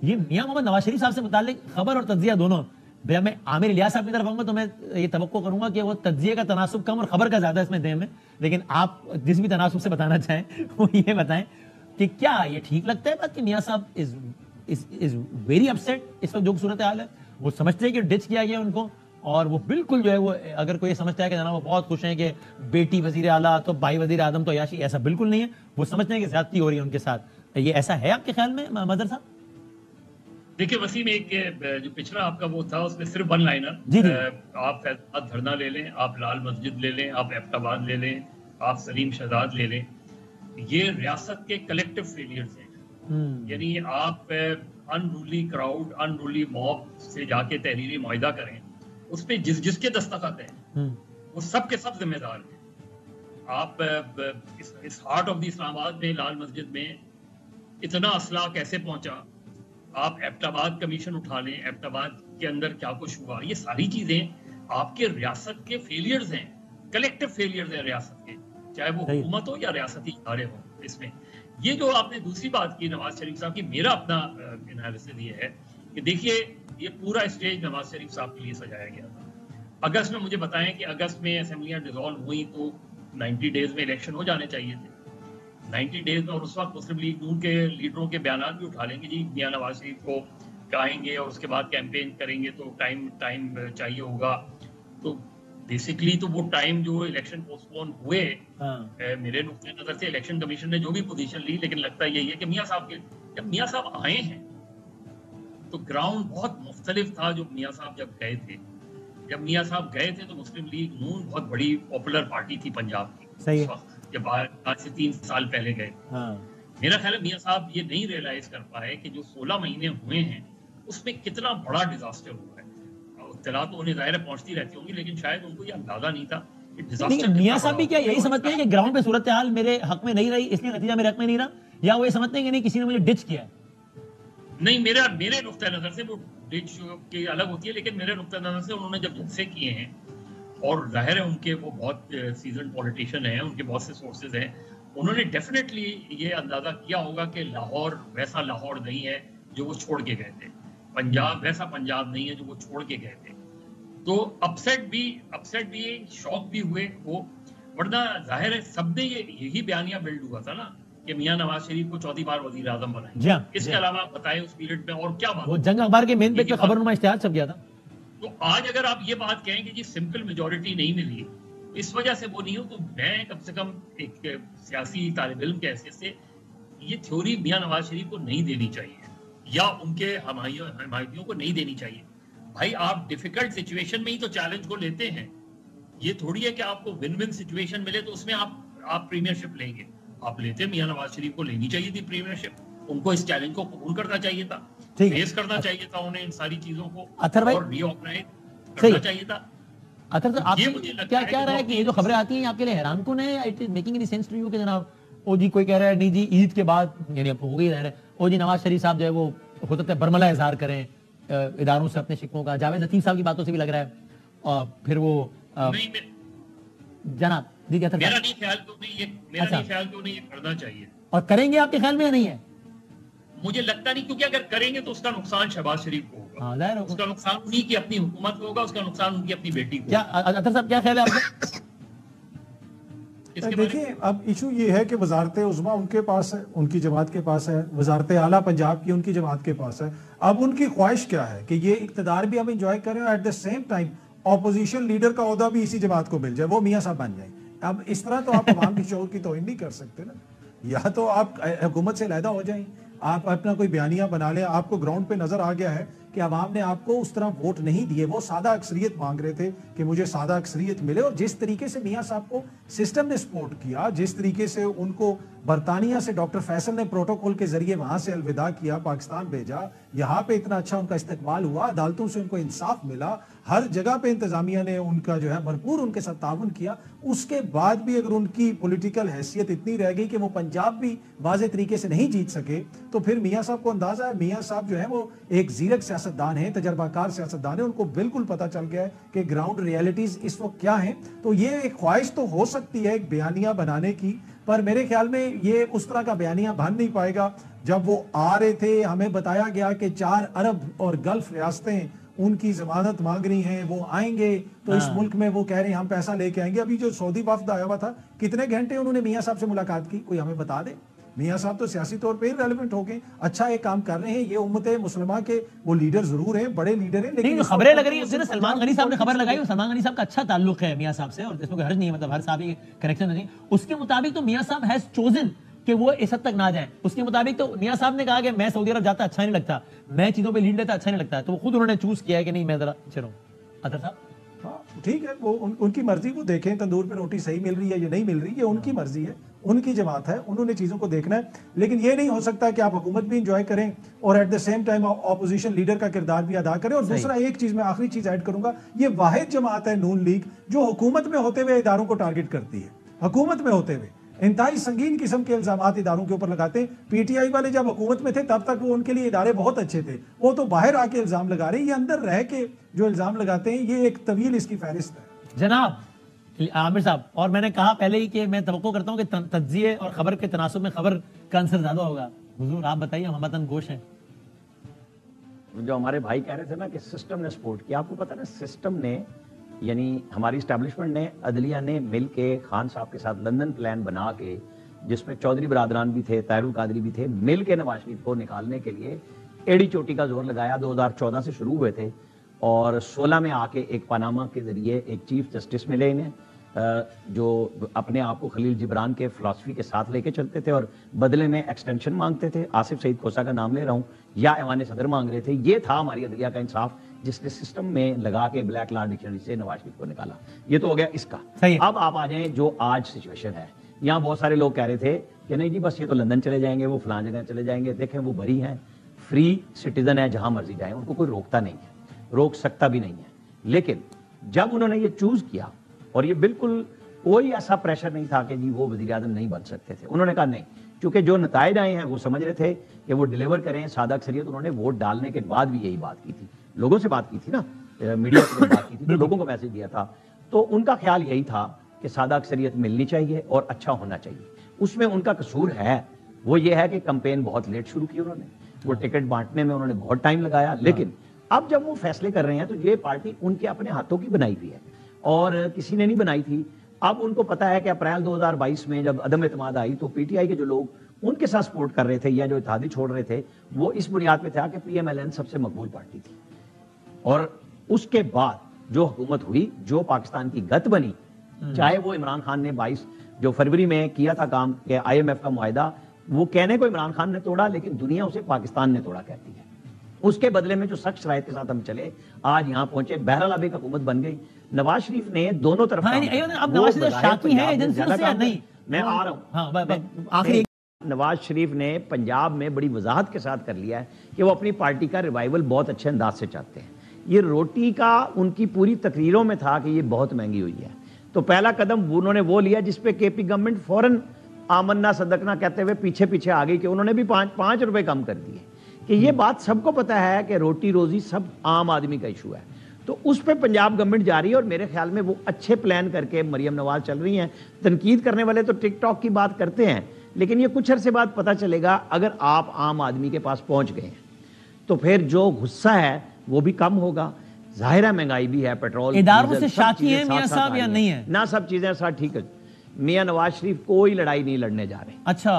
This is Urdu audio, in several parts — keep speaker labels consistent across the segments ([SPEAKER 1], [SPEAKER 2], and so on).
[SPEAKER 1] یہ میاں محمد نواز شریف صاحب سے متعلق خبر اور تجزیہ دونوں، جب میں عامر الیاس صاحب کی طرف آؤں گا تو میں یہ توقع کروں گا کہ وہ تجزیے کا تناسب کم اور خبر کا زیادہ اس میں دیں میں، لیکن آپ جس بھی تناسب سے بتانا چاہیں وہ یہ بتائیں کہ کیا یہ ٹھیک لگتا ہے بات کہ میاں صاحب از ویری اپسیٹ اس وقت جو صورتحال ہے، وہ سمجھتے ہیں کہ ڈچ کیا گیا ان کو، اور وہ بالکل جو ہے وہ اگر کوئی سمجھتا ہے کہ جناب وہ بہت خوش ہیں کہ بیٹی وزیر اعلیٰ تو بھائی وزیر اعظم تو عیاشی، ایسا بالکل نہیں ہے، وہ سمجھتے ہیں کہ زیادتی ہو رہی ہے ان کے ساتھ، یہ ایسا ہے آپ کے خیال میں مظہر صاحب؟
[SPEAKER 2] دیکھیے وسیم، ایک جو پچھلا آپ کا وہ تھا اس میں صرف ون لائنر، آپ فیض آباد دھرنا لے لیں، آپ لال مسجد لے لیں، آپ ایبٹ آباد لے لیں، آپ سلیم شہزاد لے لیں، یہ ریاست کے کلیکٹیو فیلئرز ہیں. یعنی آپ انروللی کراؤڈ، انروللی موب سے جا کے تحریری معاہدہ کریں، اس پہ جس کے دستخط ہیں وہ سب کے سب ذمہ دار ہیں. آپ اس ہارٹ آف دی اسلام آباد میں لال مسجد میں اتنا اسلحہ کیسے پہنچا، آپ ایبٹ آباد کمیشن اٹھا لیں، ایبٹ آباد کے اندر کیا کچھ ہوا، یہ ساری چیزیں آپ کے ریاست کے فیلئرز ہیں، کلیکٹیو فیلئرز ہیں ریاست کے، چاہے وہ حکومت ہو یا ریاستی ادارے ہوں. اس میں یہ جو آپ نے دوسری بات کی نواز شریف صاحب کی، میرا اپنا انالیسس یہ ہے کہ دیکھیے یہ پورا اسٹیج نواز شریف صاحب کے لیے سجایا گیا تھا. اگست میں مجھے بتائیں کہ اگست میں اسمبلیاں ڈیزالو ہوئی تو 90 ڈیز میں الیکشن ہو جانے چاہیے تھے. 90 ڈیز میں، اور اس وقت مسلم لیگ نون کے لیڈروں کے بیانات بھی اٹھا لیں گے، جی میاں نواز شریف کو کہیں گے اور اس کے بعد کیمپین کریں گے تو ٹائم چاہیے ہوگا. تو بیسکلی تو وہ ٹائم جو الیکشن پوسٹ پون ہوئے، میرے نقطۂ نظر سے الیکشن کمیشن نے جو بھی پوزیشن لی، لیکن لگتا یہی ہے کہ میاں صاحب کے جب میاں صاحب آئے ہیں تو گراؤنڈ بہت مختلف تھا. جو میاں صاحب جب گئے تھے، میاں صاحب گئے تھے تو مسلم لیگ نون بہت بڑی پاپولر پارٹی تھی پنجاب کی اس وقت، جب آج سے 3 سال پہلے گئے. میرا خیال ہے میاں صاحب یہ نہیں ریئلائز کر پائے کہ جو 16 مہینے ہوئے ہیں اس میں کتنا بڑا ڈیزاسٹر ہوا ہے. اطلاع تو انہیں ظاہر پہنچتی رہتی ہوں گی، لیکن شاید ان کو یہ اندازہ نہیں تھا کہ ڈیزاسٹر.
[SPEAKER 1] میاں صاحب بھی کیا یہی سمجھتے ہیں کہ گراؤنڈ پہ صورتحال میرے حق میں نہیں رہی اس لیے نتیجہ میرے حق میں نہیں رہا، یا وہ یہ سمجھتے ہیں کہ نہیں کسی نے مجھے ڈچ کیا ہے؟
[SPEAKER 2] نہیں، میرے نقطۂ نظر سے وہ ڈچ کی الگ ہوتی ہے، لیکن میرے نقطۂ نظر سے انہوں نے جب جلسے کیے ہیں، اور ظاہر ہے ان کے وہ بہت سیزن پولیٹیشین ہیں، ان کے بہت سے سورسز ہیں، انہوں نے ڈیفینیٹلی یہ اندازہ کیا ہوگا کہ لاہور ویسا لاہور نہیں ہے جو وہ چھوڑ کے گئے تھے، پنجاب ویسا پنجاب نہیں ہے جو وہ چھوڑ کے گئے تھے. تو اپسیٹ بھی شوق بھی ہوئے وہ، ورنہ ظاہر ہے سب نے یہی بیانیہ بلڈ ہوا تھا نا کہ میاں نواز شریف کو 4تھی بار وزیر اعظم بنائیں. اس کے علاوہ بتائیں اس پیریڈ میں اور کیا بات،
[SPEAKER 1] وہ جنگ اخبار کے مین پیج پہ خبر نما اشتہار چھپ گیا تھا.
[SPEAKER 2] تو آج اگر آپ یہ بات کہیں کہ جی سمپل میجورٹی نہیں ملی، اس وجہ سے وہ نہیں ہو، تو میں کم سے کم ایک سیاسی طالب علم کے حیثیت سے یہ تھیوری میاں نواز شریف کو نہیں دینی چاہیے، یا ان کے حمایتیوں کو نہیں دینی چاہیے. بھائی آپ ڈیفیکلٹ سچویشن میں ہی تو چیلنج کو لیتے ہیں، یہ تھوڑی ہے کہ آپ کو ون ون سچویشن ملے تو اس میں آپ پریمیئر شپ لیں گے. آپ لیتے میاں نواز شریف کو لینی چاہیے تھی پریمیئر شپ، ان کو اس چیلنج کو قبول کرنا چاہیے تھا، فیس کرنا چاہیے تھا انہیں ان ساری چیزوں کو، اور ری آرگنائز کرنا چاہیے تھا.
[SPEAKER 1] اطہر صاحب آپ کیا رہا ہے کہ یہ جو خبریں آتی ہیں آپ کے لیے حیران کن ہے، it is making any sense to you کہ جناب او جی کوئی کہہ رہا ہے نہیں جی عید کے بعد یعنی اب ہو گئی ظاہر ہے، او جی نواز شریف صاحب جو ہے وہ خطت برملا اظہار کریں اداروں سے اپنے شکووں کا، جاوید لطیف صاحب کی باتوں سے بھی لگ رہا ہے، اور پھر وہ جناب جی کیا
[SPEAKER 2] میرا نہیں خیال کہ انہیں یہ کرنا چاہیے.
[SPEAKER 1] اور کریں گے آپ کے خیال میں یا نہیں ہے؟
[SPEAKER 2] مجھے لگتا نہیں، کیونکہ اگر کریں گے تو اس کا نقصان شہباز شریف کو ہوگا، اس کا نقصان انہی کی اپنی حکومت کو ہوگا، اس کا نقصان ان کی اپنی بیٹی کو.
[SPEAKER 1] اطہر صاحب کیا خیال ہے آپ کا؟
[SPEAKER 3] دیکھیں اب ایشو یہ ہے کہ وزارت عظمیٰ ان کے پاس ہے، ان کی جماعت کے پاس ہے، وزارت اعلیٰ پنجاب کی ان کی جماعت کے پاس ہے. اب ان کی خواہش کیا ہے کہ یہ اقتدار بھی ہم انجوائے کریں اور at the same time opposition leader کا عہدہ بھی اسی جماعت کو مل جائے، وہ میاں صاحب بن جائیں. اب اس طرح تو آپ عوام کی شعور کی توہین نہیں کر سکتے نا، یا تو آپ حکومت سے علیحدہ ہو جائیں، آپ اپنا کوئی بیانیہ بنا لیں. آپ کو گراؤنڈ پہ نظر آ گیا ہے کہ عوام نے آپ کو اس طرح ووٹ نہیں دیے، وہ سادہ اکثریت مانگ رہے تھے کہ مجھے سادہ اکثریت ملے. اور جس طریقے سے میاں صاحب کو سسٹم نے سپورٹ کیا، جس طریقے سے ان کو برطانیہ سے ڈاکٹر فیصل نے پروٹوکول کے ذریعے وہاں سے الوداع کیا، پاکستان بھیجا، یہاں پہ اتنا اچھا ان کا استقبال ہوا، عدالتوں سے ان کو انصاف ملا، ہر جگہ پہ انتظامیہ نے ان کا جو ہے بھرپور ان کے ساتھ تعاون کیا. اس کے بعد بھی اگر ان کی پولیٹیکل حیثیت اتنی رہ گئی کہ وہ پنجاب بھی واضح طریقے سے نہیں جیت سکے، تو پھر میاں صاحب کو اندازہ ہے، میاں صاحب جو ہے وہ ایک زیرک سیاستدان ہیں، تجربہ کار سیاستدان ہیں، ان کو بالکل پتہ چل گیا ہے کہ گراؤنڈ ریئلٹیز اس وقت کیا ہیں. تو یہ ایک خواہش تو ہو سکتی ہے ایک بیانیہ بنانے کی، پر میرے خیال میں یہ اس طرح کا بیانیہ بن نہیں پائے گا. جب وہ آ رہے تھے ہمیں بتایا گیا کہ 4 عرب اور گلف ریاستیں ان کی ضمانت مانگ رہی ہیں، وہ آئیں گے تو اس ملک میں وہ کہہ رہے ہیں ہم پیسہ لے کے آئیں گے. ابھی جو سعودی وفد آیا ہوا تھا کتنے گھنٹے انہوں نے میاں صاحب سے ملاقات کی؟ کوئی ہمیں بتا دے. میاں صاحب تو سیاسی طور پہ ریلیونٹ ہو گئے، اچھا ایک کام کر رہے ہیں. یہ امت مسلمہ کے وہ لیڈر ضرور ہیں، بڑے لیڈر ہیں، لیکن
[SPEAKER 1] خبریں لگ رہی ہیں. سلمان غنی صاحب نے خبر لگائی اور سلمان غنی صاحب کا اچھا تعلق ہے میاں صاحب سے، اور اس میں کوئی حرج نہیں ہے، مطلب ہر صاحب کی کریکشن نہیں. اس کے مطابق تو میاں صاحب ہیز چوزن کہ وہ اس حد تک نہ جائیں. اس کے مطابق تو میاں صاحب نے کہا کہ میں سعودی عرب جاتا اچھا نہیں لگتا، میں چیزوں پہ لیڈ لیتا اچھا نہیں لگتا، تو وہ خود انہوں نے چوز کیا ہے کہ نہیں میں ذرا چلو. اطہر صاحب
[SPEAKER 3] ٹھیک ہے، وہ ان کی مرضی، وہ دیکھیں تندور پہ روٹی صحیح مل رہی ہے یا نہیں مل رہی، یہ ان کی مرضی ہے، ان کی جماعت ہے، انہوں نے چیزوں کو دیکھنا ہے. لیکن یہ نہیں ہو سکتا کہ آپ حکومت بھی انجوائے کریں اور at the same time opposition leader کا کردار بھی ادا کریں. اور دوسرا ایک چیز میں آخری چیز ایڈ کروں گا، یہ واحد جماعت ہے نون لیگ جو حکومت میں ہوتے ہوئے اداروں کو ٹارگٹ کرتی ہے. حکومت میں ہوتے ہوئے انتہائی سنگین قسم کے الزامات اداروں کے اوپر لگاتے ہیں. پی ٹی آئی والے جب حکومت میں تھے تب تک وہ ان کے لیے ادارے بہت اچھے تھے، وہ تو باہر آ کے الزام لگا رہے ہیں. یہ اندر رہ کے جو الزام لگاتے ہیں یہ ایک طویل اس کی فہرست ہے.
[SPEAKER 1] جناب عامر صاحب، اور میں نے کہا پہلے ہی کہ میں توقع کرتا ہوں کہ تجزیے اور خبر کے تناسب میں خبر کا عنصر زیادہ ہوگا. حضور آپ بتائیے، ہم وطن گوش ہیں.
[SPEAKER 4] جو ہمارے بھائی کہہ رہے تھے نا کہ سسٹم نے سپورٹ کیا، آپ کو پتا نا سسٹم نے، یعنی ہماری اسٹیبلشمنٹ نے، عدلیہ نے مل کے خان صاحب کے ساتھ لندن پلان بنا کے، جس میں چودھری برادران بھی تھے، طاہر القادری بھی تھے، مل کے نواز شریف کو نکالنے کے لیے ایڑی چوٹی کا زور لگایا. 2014 سے شروع ہوئے تھے اور 16 میں آ کے ایک پاناما کے ذریعے ایک چیف جسٹس ملے انہیں، جو اپنے آپ کو خلیل جبران کے فلسفی کے ساتھ لے کے چلتے تھے اور بدلے میں ایکسٹینشن مانگتے تھے. آصف سعید کھوسا کا نام لے رہا ہوں، یا ایوان صدر مانگ رہے تھے. یہ تھا ہماری عدلیہ کا انصاف جس نے سسٹم میں لگا کے بلیک لا ڈکشنری سے نواز شریف کو نکالا. یہ تو ہو گیا اس کا. اب آپ آ جائیں جو آج سچویشن ہے. یہاں بہت سارے لوگ کہہ رہے تھے کہ نہیں جی بس یہ تو لندن چلے جائیں گے، وہ فلاں جگہ چلے جائیں گے. دیکھیں وہ بری ہیں، فری سٹیزن ہے، جہاں مرضی جائیں، ان کو کوئی روکتا نہیں ہے، روک سکتا بھی نہیں ہے. لیکن جب انہوں نے یہ چوز کیا، اور یہ بالکل کوئی ایسا پریشر نہیں تھا کہ جی وہ وزیر اعظم نہیں بن سکتے تھے، انہوں نے کہا نہیں، کیونکہ جو نتائج آئے ہیں وہ سمجھ رہے تھے کہ وہ ڈیلیور کریں سادہ اکثریت. انہوں نے ووٹ ڈالنے کے بعد بھی یہی بات کی تھی، لوگوں سے بات کی تھی نا، میڈیا سے بات کی تھی، تو لوگوں کو میسج دیا تھا. تو ان کا خیال یہی تھا کہ سادہ اکثریت ملنی چاہیے اور اچھا ہونا چاہیے. اس میں ان کا قصور ہے، وہ یہ ہے کہ کمپین بہت لیٹ شروع کی انہوں نے، وہ ٹکٹ بانٹنے میں انہوں نے بہت ٹائم لگایا. لیکن اب جب وہ فیصلے کر رہے ہیں تو یہ پارٹی ان کے اپنے ہاتھوں کی بنائی ہوئی ہے اور کسی نے نہیں بنائی تھی. اب ان کو پتا ہے کہ اپریل 2022 میں جب عدم اعتماد آئی تو پی ٹی آئی کے جو لوگ ان کے ساتھ سپورٹ کر رہے تھے یا جو اتحادی چھوڑ رہے تھے، وہ اس بنیاد پہ تھا کہ پی ایم ایل این سب سے مقبول پارٹی تھی. اور اس کے بعد جو حکومت ہوئی، جو پاکستان کی گت بنی، چاہے وہ عمران خان نے 22 جو فروری میں کیا تھا کام کہ آئی ایم ایف کا معاہدہ، وہ کہنے کو عمران خان نے توڑا لیکن دنیا اسے پاکستان نے توڑا کہتی ہے. اس کے بدلے میں جو سخت شرائط کے ساتھ ہم چلے، آج یہاں پہنچے. بہرحال اب ایک حکومت بن گئی. نواز شریف نے دونوں طرف نواز شریف نے پنجاب میں بڑی وضاحت کے ساتھ کر لیا ہے کہ وہ اپنی پارٹی کا ریوائول بہت اچھے انداز سے چاہتے ہیں. یہ روٹی کا ان کی پوری تقریروں میں تھا کہ یہ بہت مہنگی ہوئی ہے. تو پہلا قدم انہوں نے وہ لیا جس پہ کے پی گورنمنٹ فوراً آمنا صدقنا کہتے ہوئے پیچھے پیچھے آ گئی کہ انہوں نے بھی 5 روپے کم کر دیے. کہ یہ بات سب کو پتا ہے کہ روٹی روزی سب عام آدمی کا ایشو ہے. تو اس پہ پنجاب گورنمنٹ جا رہی ہے اور میرے خیال میں وہ اچھے پلان کر کے مریم نواز چل رہی ہیں. تنقید کرنے والے تو ٹک ٹاک کی بات کرتے ہیں، لیکن یہ کچھ عرصے بعد پتہ چلے گا اگر آپ عام آدمی کے پاس پہنچ گئے ہیں تو پھر جو غصہ ہے وہ بھی کم ہوگا. ظاہر ہے مہنگائی بھی ہے، پیٹرول،
[SPEAKER 1] اداروں سے شاکی ہیں میاں صاحب یا نہیں ہے؟
[SPEAKER 4] نہ سب چیزیں ساتھ ٹھیک ہے. میاں نواز شریف کوئی لڑائی نہیں لڑنے جا رہے.
[SPEAKER 1] اچھا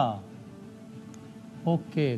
[SPEAKER 1] اوکے.